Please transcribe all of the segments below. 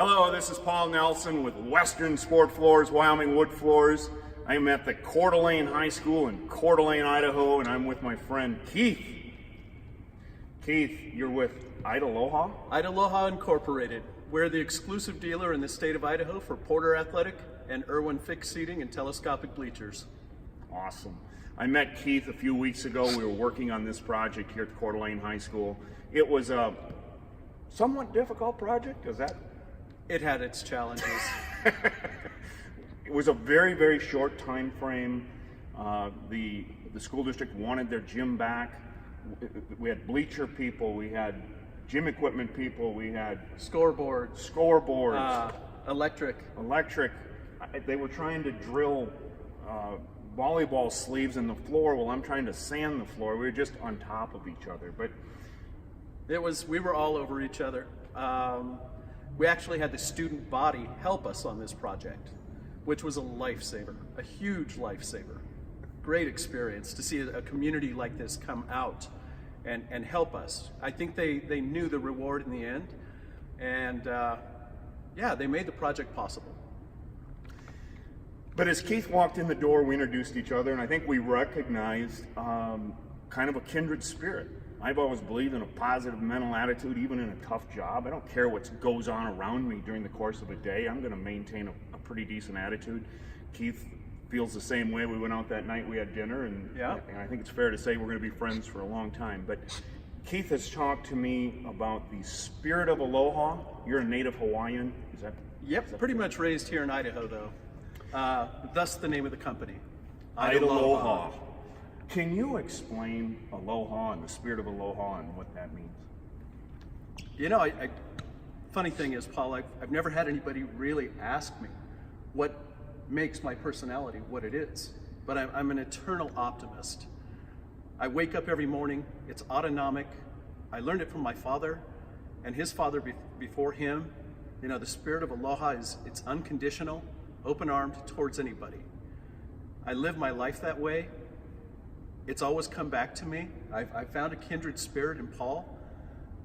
Hello, this is Paul Nelson with Western Sport Floors, Wyoming Wood Floors. I'm at the Coeur d'Alene High School in Coeur d'Alene, Idaho, and I'm with my friend Keith. Keith, you're with Idaloha? Idaloha Incorporated. We're the exclusive dealer in the state of Idaho for Porter Athletic and Irwin fixed seating and telescopic bleachers. Awesome. I met Keith a few weeks ago. We were working on this project here at Coeur d'Alene High School. It was a somewhat difficult project, is that? It had its challenges. It was a very, very short time frame. The school district wanted their gym back. We had bleacher people, we had gym equipment people, we had Scoreboards. Electric. They were trying to drill volleyball sleeves in the floor while I'm trying to sand the floor. We were just on top of each other. But We were all over each other. We actually had the student body help us on this project, which was a lifesaver, a huge lifesaver. Great experience to see a community like this come out and help us. I think they knew the reward in the end, and yeah, they made the project possible. But as Keith walked in the door, we introduced each other, and I think we recognized kind of a kindred spirit. I've always believed in a positive mental attitude, even in a tough job. I don't care what goes on around me during the course of a day. I'm going to maintain a pretty decent attitude. Keith feels the same way. We went out that night, we had dinner, and I think it's fair to say we're going to be friends for a long time. But Keith has talked to me about the spirit of aloha. You're a native Hawaiian, is that? Yep, pretty much raised here in Idaho, though. Thus the name of the company. Idaloha. Can you explain aloha and the spirit of aloha and what that means? You know, funny thing is, Paul, I've never had anybody really ask me what makes my personality what it is. But I'm an eternal optimist. I wake up every morning, it's autonomic. I learned it from my father and his father before him. You know, the spirit of aloha it's unconditional, open-armed towards anybody. I live my life that way. It's always come back to me. I found a kindred spirit in Paul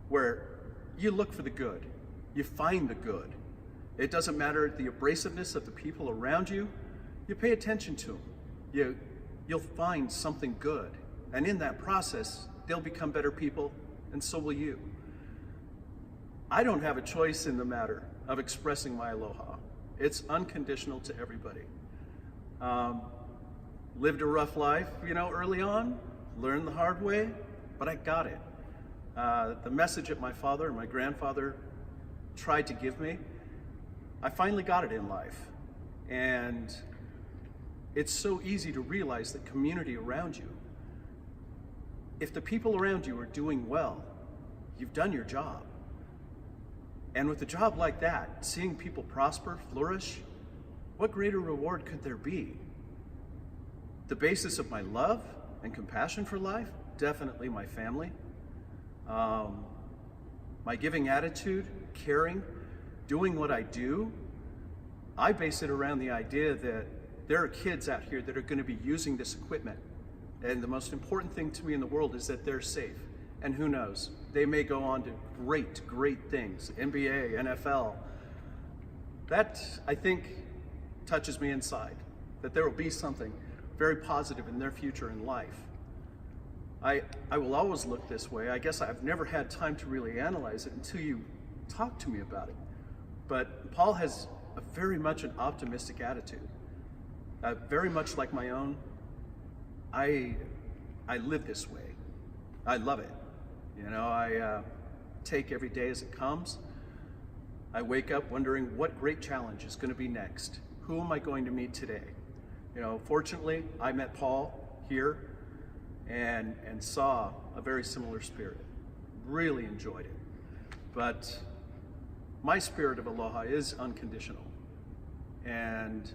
where you look for the good. You find the good. It doesn't matter the abrasiveness of the people around you. You pay attention to them. You'll find something good. And in that process, they'll become better people, and so will you. I don't have a choice in the matter of expressing my aloha. It's unconditional to everybody. Lived a rough life, you know, early on, learned the hard way, but I got it. The message that my father and my grandfather tried to give me, I finally got it in life. And it's so easy to realize the community around you. If the people around you are doing well, you've done your job. And with a job like that, seeing people prosper, flourish, what greater reward could there be? The basis of my love and compassion for life, definitely my family. My giving attitude, caring, doing what I do, I base it around the idea that there are kids out here that are going to be using this equipment. And the most important thing to me in the world is that they're safe. And who knows, they may go on to great, great things, NBA, NFL. That, I think, touches me inside, that there will be something very positive in their future in life. I will always look this way. I guess I've never had time to really analyze it until you talk to me about it. But Paul has very much an optimistic attitude, very much like my own. I live this way. I love it. You know, I take every day as it comes. I wake up wondering what great challenge is going to be next. Who am I going to meet today? You know, fortunately, I met Paul here and saw a very similar spirit. Really enjoyed it. But my spirit of aloha is unconditional. And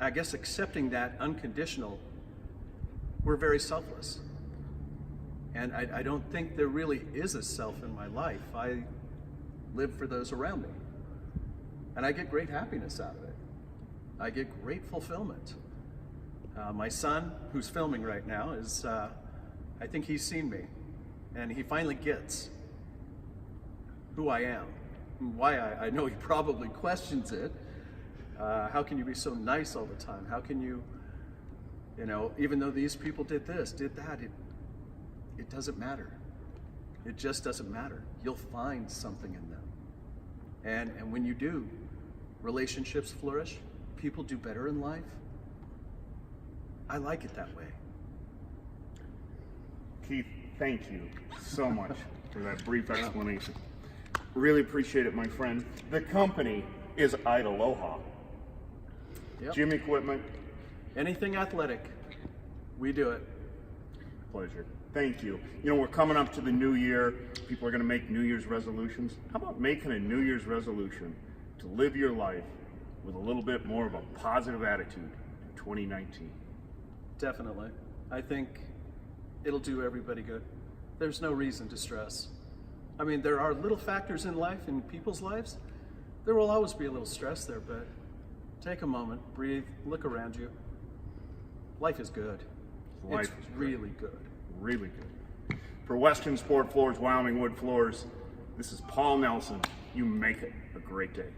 I guess accepting that unconditional, we're very selfless. And I don't think there really is a self in my life. I live for those around me. And I get great happiness out of it. I get great fulfillment. My son, who's filming right now, I think he's seen me, and he finally gets who I am why I know he probably questions it. How can you be so nice all the time? How can you, even though these people did this, did that, it doesn't matter. It just doesn't matter. You'll find something in them. And when you do, relationships flourish, people do better in life. I like it that way. Keith, thank you so much for that brief explanation. Really appreciate it, my friend. The company is Idaloha. Yep. Gym equipment. Anything athletic, we do it. Pleasure. Thank you. We're coming up to the new year. People are going to make New Year's resolutions. How about making a New Year's resolution to live your life with a little bit more of a positive attitude in 2019? Definitely. I think it'll do everybody good. There's no reason to stress. I mean, there are little factors in life, in people's lives. There will always be a little stress there, but take a moment, breathe, look around you. Life is good. Life It's is really good. Really good. For Western Sport Floors, Wyoming Wood Floors, this is Paul Nelson. You make it a great day.